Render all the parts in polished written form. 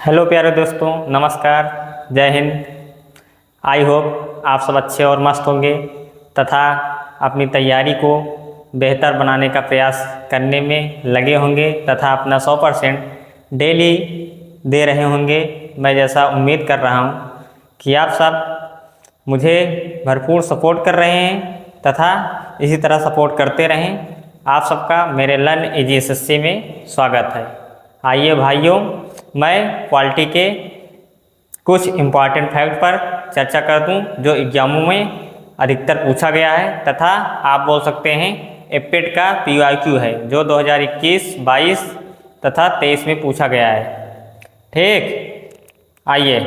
Hello प्यारे दोस्तों, नमस्कार, जय हिंद। आई होप आप सब अच्छे और मस्त होंगे तथा अपनी तैयारी को बेहतर बनाने का प्रयास करने में लगे होंगे तथा अपना 100% डेली दे रहे होंगे। मैं जैसा उम्मीद कर रहा हूँ कि आप सब मुझे भरपूर सपोर्ट कर रहे हैं तथा इसी तरह सपोर्ट करते रहें। आप सबका मेरे लर्न इजी एसएससी में स्वागत है। आइए भाइयों, मैं क्वालिटी के कुछ इम्पॉर्टेंट फैक्ट पर चर्चा कर दूं जो एग्जामों में अधिकतर पूछा गया है तथा आप बोल सकते हैं एपेट का PYQ है जो 2021, 22 तथा 23 में पूछा गया है। ठीक, आइए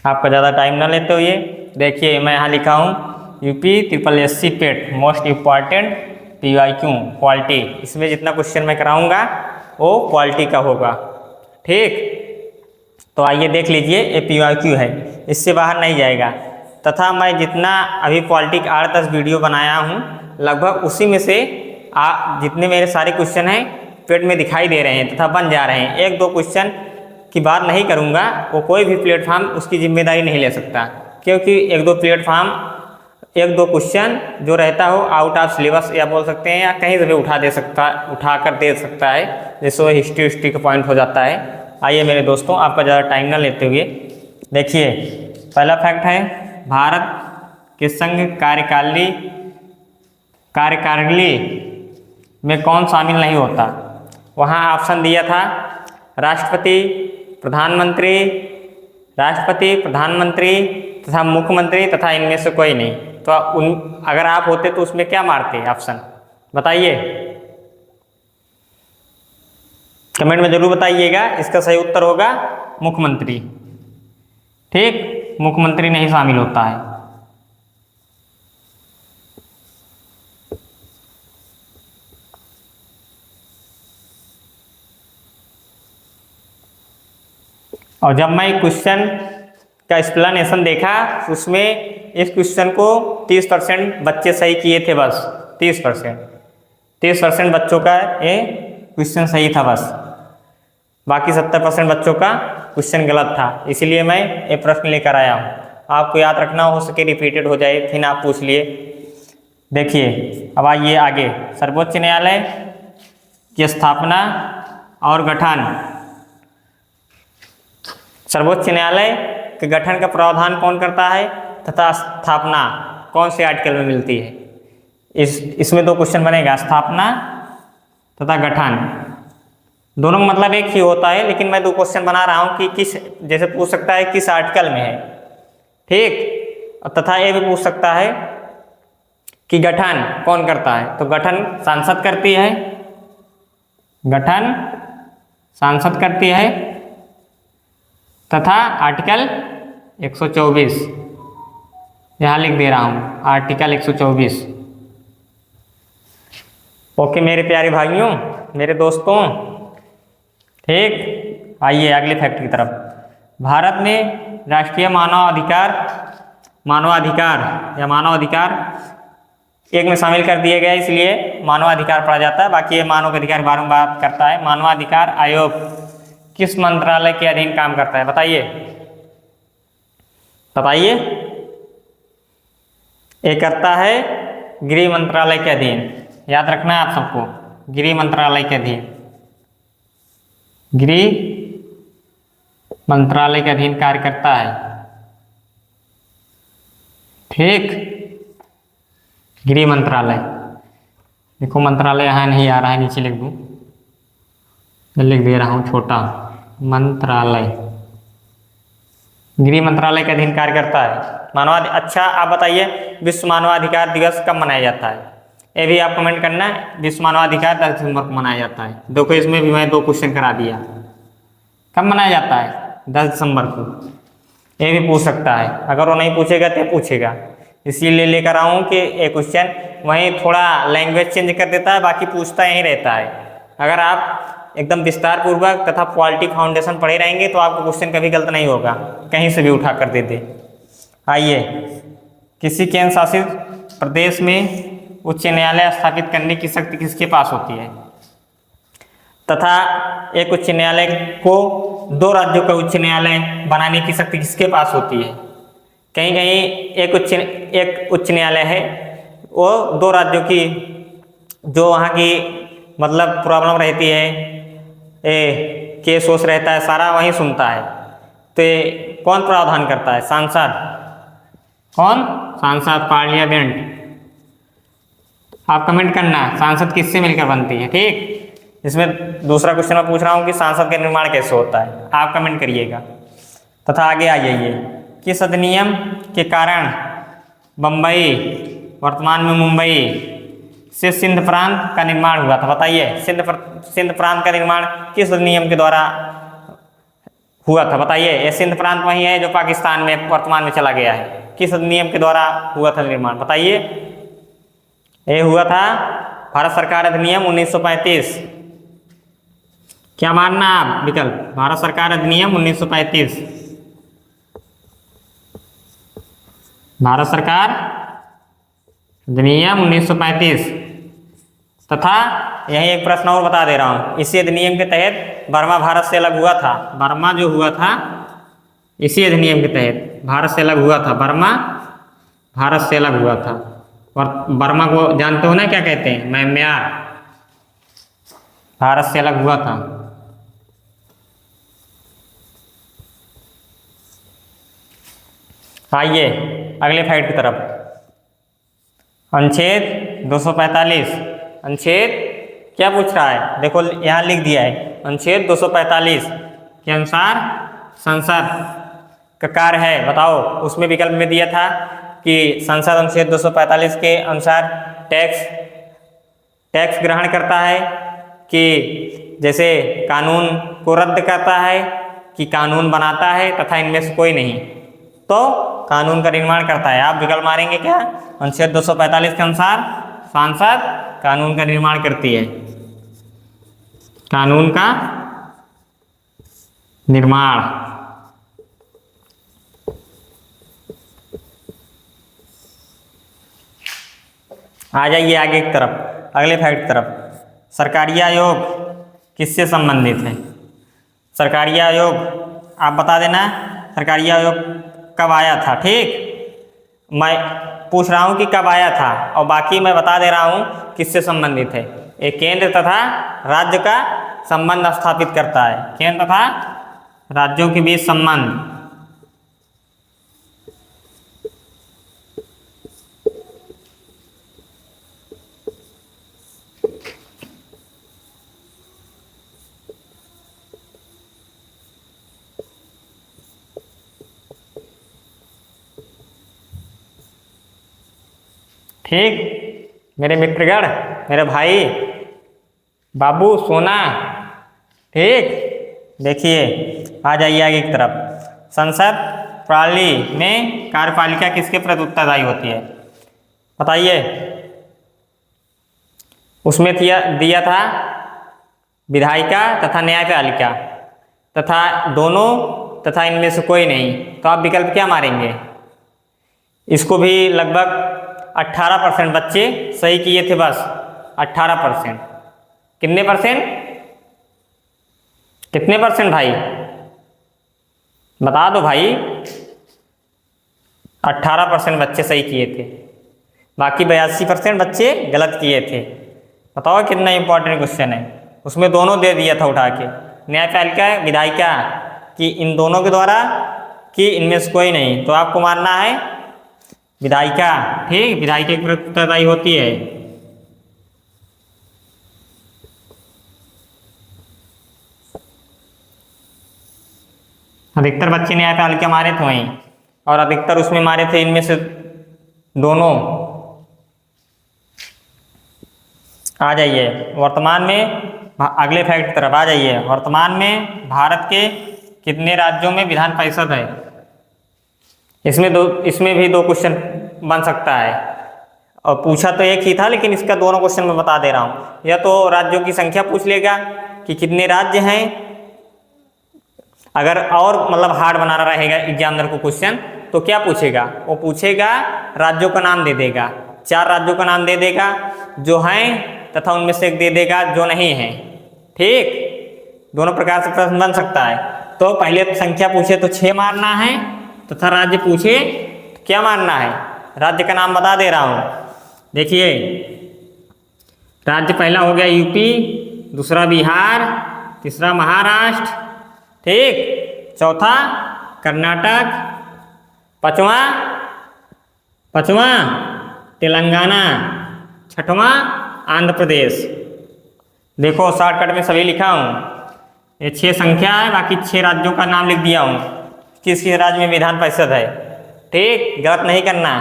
आपका ज़्यादा टाइम ना लेते हुए देखिए, मैं यहाँ लिखा हूँ UPSSC पेट मोस्ट इम्पॉर्टेंट PYQ क्वालिटी। इसमें जितना क्वेश्चन मैं कराऊंगा वो क्वालिटी का होगा। ठीक, तो आइए देख लीजिए, ये PYQ है, इससे बाहर नहीं जाएगा। तथा मैं जितना अभी क्वालिटी के 8-10 वीडियो बनाया हूँ लगभग उसी में से जितने मेरे सारे क्वेश्चन हैं पेट में दिखाई दे रहे हैं तथा बन जा रहे हैं। 1-2 क्वेश्चन की बात नहीं करूँगा, वो कोई भी प्लेटफॉर्म उसकी जिम्मेदारी नहीं ले सकता, क्योंकि 1-2 प्लेटफॉर्म 1-2 क्वेश्चन जो रहता हो आउट ऑफ सिलेबस या बोल सकते हैं या कहीं से भी उठा कर दे सकता है, जैसे वो हिस्ट्री का पॉइंट हो जाता है। आइए मेरे दोस्तों, आपका ज़्यादा टाइम ना लेते हुए देखिए, पहला फैक्ट है भारत के संघ कार्यकारिणी में कौन शामिल नहीं होता। वहाँ ऑप्शन दिया था राष्ट्रपति, प्रधानमंत्री तथा मुख्यमंत्री तथा इनमें से कोई नहीं। तो अगर आप होते तो उसमें क्या मारते ऑप्शन, बताइए, कमेंट में जरूर बताइएगा। इसका सही उत्तर होगा मुख्यमंत्री। ठीक, मुख्यमंत्री नहीं शामिल होता है। और जब मैं क्वेश्चन का एक्सप्लेनेशन देखा उसमें इस क्वेश्चन को 30% बच्चे सही किए थे, बस 30% बच्चों का ये क्वेश्चन सही था, बस बाकी 70% बच्चों का क्वेश्चन गलत था। इसीलिए मैं ये प्रश्न लेकर आया हूँ, आपको याद रखना, हो सके रिपीटेड हो जाए, फिर आप पूछ लिए। देखिए अब आइए आगे, सर्वोच्च न्यायालय की स्थापना और गठन। सर्वोच्च न्यायालय के गठन का प्रावधान कौन करता है तथा स्थापना कौन से आर्टिकल में मिलती है। इसमें 2 क्वेश्चन बनेगा, स्थापना तथा गठन, दोनों का मतलब एक ही होता है, लेकिन मैं 2 क्वेश्चन बना रहा हूँ कि किस, जैसे पूछ सकता है किस आर्टिकल में है। ठीक, तथा ये भी पूछ सकता है कि गठन कौन करता है। तो गठन सांसद करती है तथा आर्टिकल 124 यहाँ लिख दे रहा हूँ, आर्टिकल 124। ओके मेरे प्यारे भाइयों, मेरे दोस्तों, ठीक, आइए अगले फैक्ट की तरफ। भारत में राष्ट्रीय मानवाधिकार एक में शामिल कर दिए गए, इसलिए मानवाधिकार पढ़ा जाता है। बाकी ये मानव अधिकार के बारे में बात करता है। मानवाधिकार आयोग किस मंत्रालय के अधीन काम करता है, बताइए। ये करता है गृह मंत्रालय के अधीन, याद रखना है आप सबको, गृह मंत्रालय के अधीन, गृह मंत्रालय के अधीन कार्य करता है। ठीक, गृह मंत्रालय, देखो मंत्रालय यहाँ नहीं आ रहा है, नीचे लिख दूँ, लिख दे रहा हूँ छोटा, मंत्रालय, गृह मंत्रालय के अधीन कार्य करता है। अच्छा आप बताइए, विश्व मानवाधिकार दिवस कब मनाया जाता है, ये भी आप कमेंट करना। विश्व मानवाधिकार 10 दिसंबर को मनाया जाता है। देखो इसमें भी मैं 2 क्वेश्चन करा दिया, कब मनाया जाता है, 10 दिसंबर को। ये भी पूछ सकता है, अगर वो नहीं पूछेगा तो पूछेगा, इसीलिए लेकर आऊँ कि एक क्वेश्चन वहीं थोड़ा लैंग्वेज चेंज कर देता है, बाकी पूछता यहीं रहता है। अगर आप एकदम विस्तार पूर्वक तथा क्वालिटी फाउंडेशन पढ़े रहेंगे तो आपको क्वेश्चन कभी गलत नहीं होगा, कहीं से भी उठा कर दे दे। आइए, किसी केंद्र शासित प्रदेश में उच्च न्यायालय स्थापित करने की शक्ति किसके पास होती है। तथा एक उच्च न्यायालय को दो राज्यों का उच्च न्यायालय बनाने की शक्ति किसके पास होती है? कहीं कहीं एक उच्च न्यायालय है, वो दो राज्यों की जो वहाँ की मतलब प्रॉब्लम रहती है, केस वोस रहता है, सारा वहीं सुनता है। तो ये कौन प्रावधान करता है? सांसद। कौन? सांसद, पार्लियामेंट। आप कमेंट करना सांसद किससे मिलकर बनती है, ठीक। इसमें दूसरा क्वेश्चन मैं पूछ रहा हूँ कि सांसद का निर्माण कैसे होता है, आप कमेंट करिएगा। तथा आगे आ जाइए, किस अधिनियम के कारण बम्बई, वर्तमान में मुंबई से सिंध प्रांत का निर्माण हुआ था? बताइए, सिंध प्रांत का निर्माण किस अधिनियम के द्वारा हुआ था? बताइए। ये सिंध प्रांत वही है जो पाकिस्तान में वर्तमान में चला गया है। किस अधिनियम के द्वारा हुआ था निर्माण? बताइए। ये हुआ था भारत सरकार अधिनियम 1935। क्या मानना आप? विकल्प भारत सरकार अधिनियम 1935। भारत सरकार अधिनियम 1935। तथा यही एक प्रश्न और बता दे रहा हूं, इसी अधिनियम के तहत बर्मा भारत से अलग हुआ था। बर्मा जो हुआ था इसी अधिनियम के तहत भारत से अलग हुआ था। बर्मा भारत से अलग हुआ था। और बर्मा को जानते हो ना क्या कहते हैं? म्यांमार। भारत से अलग हुआ था। आइए अगले फैक्ट की तरफ। अनुच्छेद 245। अनुच्छेद क्या पूछ रहा है? देखो यहाँ लिख दिया है, अनुच्छेद 245 के अनुसार संसद का कार्य है। बताओ, उसमें विकल्प में दिया था कि संसद अनुच्छेद 245 के अनुसार टैक्स ग्रहण करता है, कि जैसे कानून को रद्द करता है, कि कानून बनाता है, तथा इनमें से कोई नहीं। तो कानून का निर्माण करता है। आप विकल्प मारेंगे क्या? अनुच्छेद 245 के अनुसार संसद कानून का निर्माण करती है। कानून का निर्माण। आ जाइए आगे की तरफ, अगले फैक्ट की तरफ। सरकारी आयोग किससे संबंधित है? सरकारी आयोग आप बता देना, सरकारी आयोग कब आया था, ठीक। मैं पूछ रहा हूँ कि कब आया था, और बाकी मैं बता दे रहा हूँ किससे संबंधित है। ये केंद्र तथा राज्य का संबंध स्थापित करता है। केंद्र तथा राज्यों के बीच संबंध। ठीक, मेरे मित्रगण, मेरे भाई, बाबू, सोना, ठीक। देखिए आ जाइए आगे की तरफ। संसद प्रणाली में कार्यपालिका किसके प्रति उत्तरदायी होती है? बताइए। उसमें दिया था विधायिका तथा न्यायपालिका, तथा दोनों, तथा इनमें से कोई नहीं। तो आप विकल्प क्या मारेंगे? इसको भी लगभग 18% बच्चे सही किए थे, बस 18%। कितने परसेंट? कितने परसेंट भाई? बता दो भाई। 18% बच्चे सही किए थे, बाकी 82% बच्चे गलत किए थे। बताओ कितना इंपॉर्टेंट क्वेश्चन है। उसमें दोनों दे दिया था उठा के, न्यायपालिका, विधायिका, कि इन दोनों के द्वारा, कि इनमें से कोई नहीं। तो आपको मानना है विधायिका, ठीक। विधायिका की उत्तरदायी होती है। अधिकतर बच्चे न्यायपालिका मारे थे वहीं, और अधिकतर उसमें मारे थे इनमें से दोनों। आ जाइए वर्तमान में, अगले फैक्ट की तरफ आ जाइए। वर्तमान में भारत के कितने राज्यों में विधान परिषद है? इसमें भी दो क्वेश्चन बन सकता है, और पूछा तो एक ही था, लेकिन इसका दोनों क्वेश्चन मैं बता दे रहा हूँ। या तो राज्यों की संख्या पूछ लेगा कि कितने राज्य हैं, अगर और मतलब हार्ड बनाना रहेगा एग्जामिनर को क्वेश्चन, तो क्या पूछेगा? वो पूछेगा राज्यों का नाम दे देगा, 4 राज्यों का नाम दे देगा जो हैं, तथा उनमें से एक दे देगा जो नहीं है। ठीक, दोनों प्रकार से प्रश्न बन सकता है। तो पहले संख्या पूछे तो 6 मारना है, तथा राज्य पूछे तो क्या मारना है? राज्य का नाम बता दे रहा हूं। देखिए, राज्य पहला हो गया यूपी, दूसरा बिहार, तीसरा महाराष्ट्र, ठीक, चौथा कर्नाटक, पांचवा तेलंगाना, छठवां आंध्र प्रदेश। देखो शॉर्टकट में सभी लिखा हूँ, ये 6 संख्या है, बाकी 6 राज्यों का नाम लिख दिया हूँ किस किस राज्य में विधान परिषद है। ठीक, गलत नहीं करना,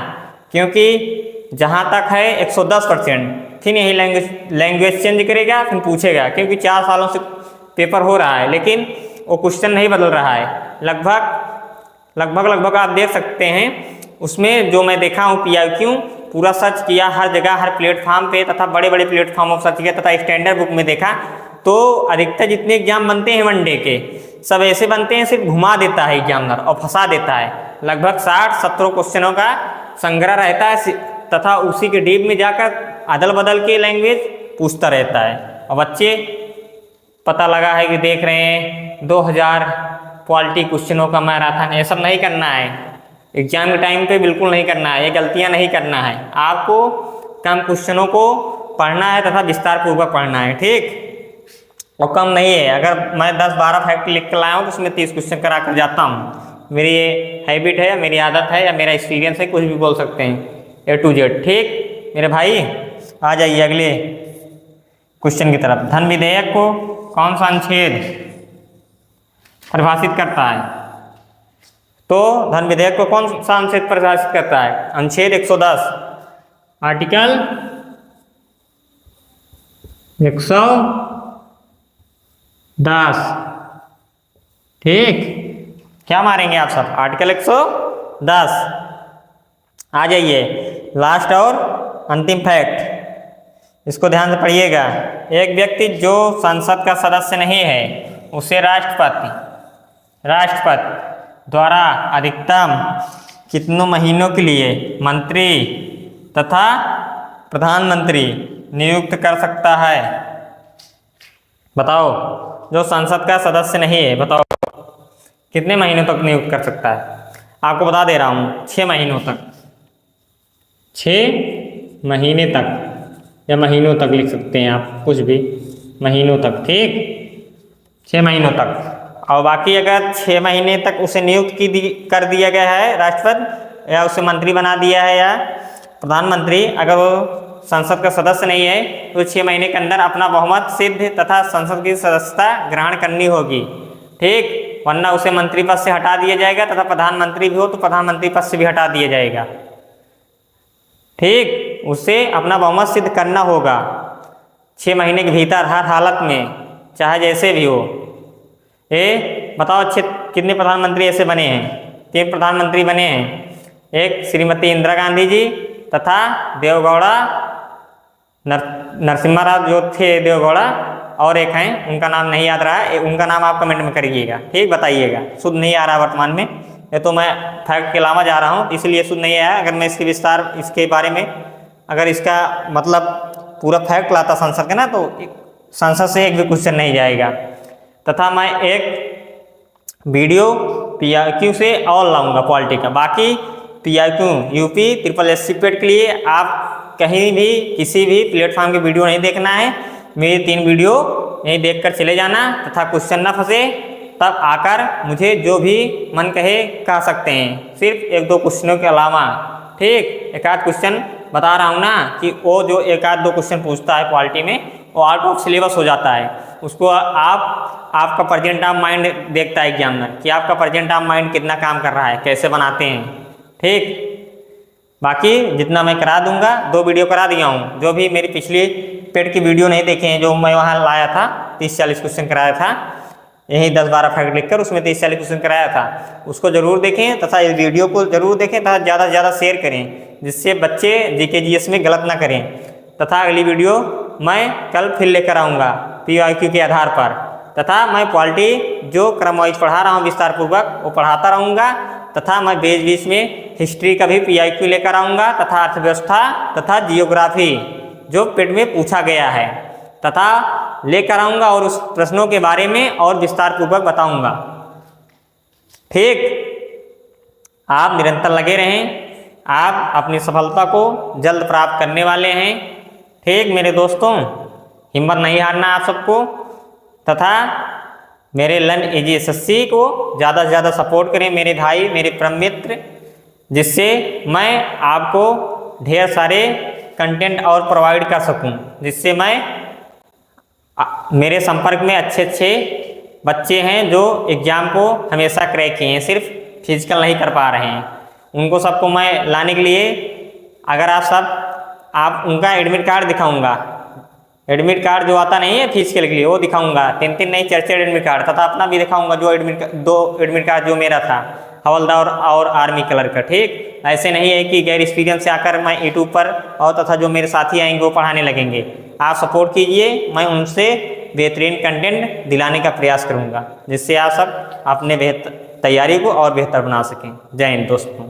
क्योंकि जहाँ तक है 110%, फिर यही लैंग्वेज चेंज करेगा, फिर पूछेगा, क्योंकि 4 सालों से पेपर हो रहा है, लेकिन वो क्वेश्चन नहीं बदल रहा है। लगभग आप देख सकते हैं, उसमें जो मैं देखा हूँ PIQ पूरा सर्च किया हर जगह, हर प्लेटफॉर्म पे, तथा बड़े बड़े प्लेटफॉर्म पर सर्च किया, तथा स्टैंडर्ड बुक में देखा, तो अधिकतर जितने एग्जाम बनते हैं वनडे के, सब ऐसे बनते हैं, सिर्फ घुमा देता है एग्जामिनर और फंसा देता है। लगभग 60-70 क्वेश्चनों का संग्रह रहता है, तथा उसी के डीप में जाकर अदल बदल के लैंग्वेज पूछता रहता है। और बच्चे पता लगा है कि देख रहे हैं 2000 पॉलिटी क्वेश्चनों का मैराथन, ये सब नहीं करना है एग्जाम के टाइम पे, बिल्कुल नहीं करना है, ये गलतियां नहीं करना है। आपको कम क्वेश्चनों को पढ़ना है तथा विस्तार पूर्वक पढ़ना है, ठीक, और कम नहीं है। अगर मैं 10-12 फैक्ट लिख कर लाया हूँ तो उसमें 30 क्वेश्चन करा कर जाता हूँ। मेरी ये हैबिट है, मेरी आदत है, या मेरा एक्सपीरियंस है, कुछ भी बोल सकते हैं, A to Z। ठीक मेरे भाई, आ जाइए अगले क्वेश्चन की तरफ। धन विधेयक को कौन सा अनुच्छेद परिभाषित करता है? तो धन विधेयक को कौन सा अनुच्छेद परिभाषित करता है? अनुच्छेद 110, आर्टिकल 110। ठीक, क्या मारेंगे आप सब? आर्टिकल 110। आ जाइए, लास्ट और अंतिम फैक्ट, इसको ध्यान से पढ़िएगा। एक व्यक्ति जो संसद का सदस्य नहीं है, उसे राष्ट्रपति द्वारा अधिकतम कितनों महीनों के लिए मंत्री तथा प्रधानमंत्री नियुक्त कर सकता है? बताओ, जो संसद का सदस्य नहीं है, बताओ कितने महीनों तक नियुक्त कर सकता है? आपको बता दे रहा हूँ, 6 महीनों तक। 6 महीने तक, या महीनों तक लिख सकते हैं आप, कुछ भी, महीनों तक। ठीक, 6 महीनों तक। और बाकी अगर 6 महीने तक उसे नियुक्त कर दिया गया है राष्ट्रपति, या उसे मंत्री बना दिया है, या प्रधानमंत्री, अगर वो संसद का सदस्य नहीं है, तो 6 महीने के अंदर अपना बहुमत सिद्ध तथा संसद की सदस्यता ग्रहण करनी होगी। ठीक, वरना उसे मंत्री पद से हटा दिया जाएगा, तथा प्रधानमंत्री भी हो तो प्रधानमंत्री पद से भी हटा दिया जाएगा। ठीक, उसे अपना बहुमत सिद्ध करना होगा 6 महीने के भीतर, हर हालत में, चाहे जैसे भी हो। बताओ, अच्छे कितने प्रधानमंत्री ऐसे बने हैं? 3 प्रधानमंत्री बने हैं, एक श्रीमती इंदिरा गांधी जी, तथा देवगौड़ा नरसिम्हा राव जो थे देवगौड़ा, और एक हैं, उनका नाम नहीं याद रहा है, उनका नाम आप कमेंट में करिएगा। ठीक, बताइएगा, शुद्ध नहीं आ रहा वर्तमान में, ये तो मैं फैक्ट के अलावा जा रहा हूँ, इसलिए शुद्ध नहीं आया। अगर मैं इसके विस्तार, इसके बारे में, अगर इसका मतलब पूरा फैक्ट लाता संसद का ना, तो संसद से एक भी क्वेश्चन नहीं जाएगा। तथा मैं एक वीडियो PIQ से और लाऊंगा पॉलिटी का। बाकी PIQ UP SSC पेट के लिए आप कहीं भी किसी भी प्लेटफॉर्म की वीडियो नहीं देखना है, मेरी 3 वीडियो यहीं देखकर चले जाना, तथा क्वेश्चन ना फंसे, तब आकर मुझे जो भी मन कहे कह सकते हैं, सिर्फ 1-2 क्वेश्चनों के अलावा। ठीक, एक आध क्वेश्चन बता रहा हूँ ना, कि वो जो 1-2 क्वेश्चन पूछता है पॉलिटी में, वो आउट ऑफ सिलेबस हो जाता है। उसको आपका प्रेजेंट ऑफ माइंड देखता है एग्जामिनर, कि आपका प्रेजेंट ऑफ माइंड कितना काम कर रहा है, कैसे बनाते हैं। ठीक, बाकी जितना मैं करा दूंगा, 2 वीडियो करा दिया हूँ। जो भी मेरी पिछली पेड की वीडियो नहीं देखे हैं, जो मैं वहाँ लाया था, 30-40 क्वेश्चन कराया था, यही 10-12 फैक्ट लिखकर उसमें 30-40 क्वेश्चन कराया था, उसको जरूर देखें, तथा इस वीडियो को जरूर देखें, तथा ज़्यादा से ज़्यादा शेयर करें, जिससे बच्चे GK GS में गलत ना करें। तथा अगली वीडियो मैं कल फिर लेकर आऊँगा PIQ के आधार पर, तथा मैं पॉलिटी जो क्रम वाइज पढ़ा रहा हूँ विस्तार पूर्वक, वो पढ़ाता रहूँगा। तथा मैं बीच में हिस्ट्री का भी PIQ लेकर आऊँगा, तथा अर्थव्यवस्था तथा जियोग्राफी जो पेट में पूछा गया है, तथा लेकर आऊँगा और उस प्रश्नों के बारे में और विस्तार पूर्वक बताऊँगा। ठीक, आप निरंतर लगे रहें, आप अपनी सफलता को जल्द प्राप्त करने वाले हैं। ठीक मेरे दोस्तों, हिम्मत नहीं हारना आप सबको, तथा मेरे लर्न इजी एसएससी को ज़्यादा से ज़्यादा सपोर्ट करें मेरे भाई, मेरे परम मित्र, जिससे मैं आपको ढेर सारे कंटेंट और प्रोवाइड कर सकूं, जिससे मैं मेरे संपर्क में अच्छे अच्छे बच्चे हैं जो एग्ज़ाम को हमेशा क्रैक किए हैं, सिर्फ फिजिकल नहीं कर पा रहे हैं, उनको सबको मैं लाने के लिए, अगर आप उनका एडमिट कार्ड दिखाऊंगा, एडमिट कार्ड जो आता नहीं है फिजिकल के लिए वो दिखाऊंगा, 3 नहीं 4 एडमिट कार्ड, तथा अपना भी दिखाऊंगा जो 2 एडमिट कार्ड जो मेरा था हवलदार और आर्मी कलर का। ठीक, ऐसे नहीं है कि गैर एक्सपीरियंस से आकर मैं यूट्यूब पर और तथा जो मेरे साथी आएंगे वो पढ़ाने लगेंगे। आप सपोर्ट कीजिए, मैं उनसे बेहतरीन कंटेंट दिलाने का प्रयास करूंगा, जिससे आप सब अपने तैयारी को और बेहतर बना सकें। जय हिंद दोस्तों।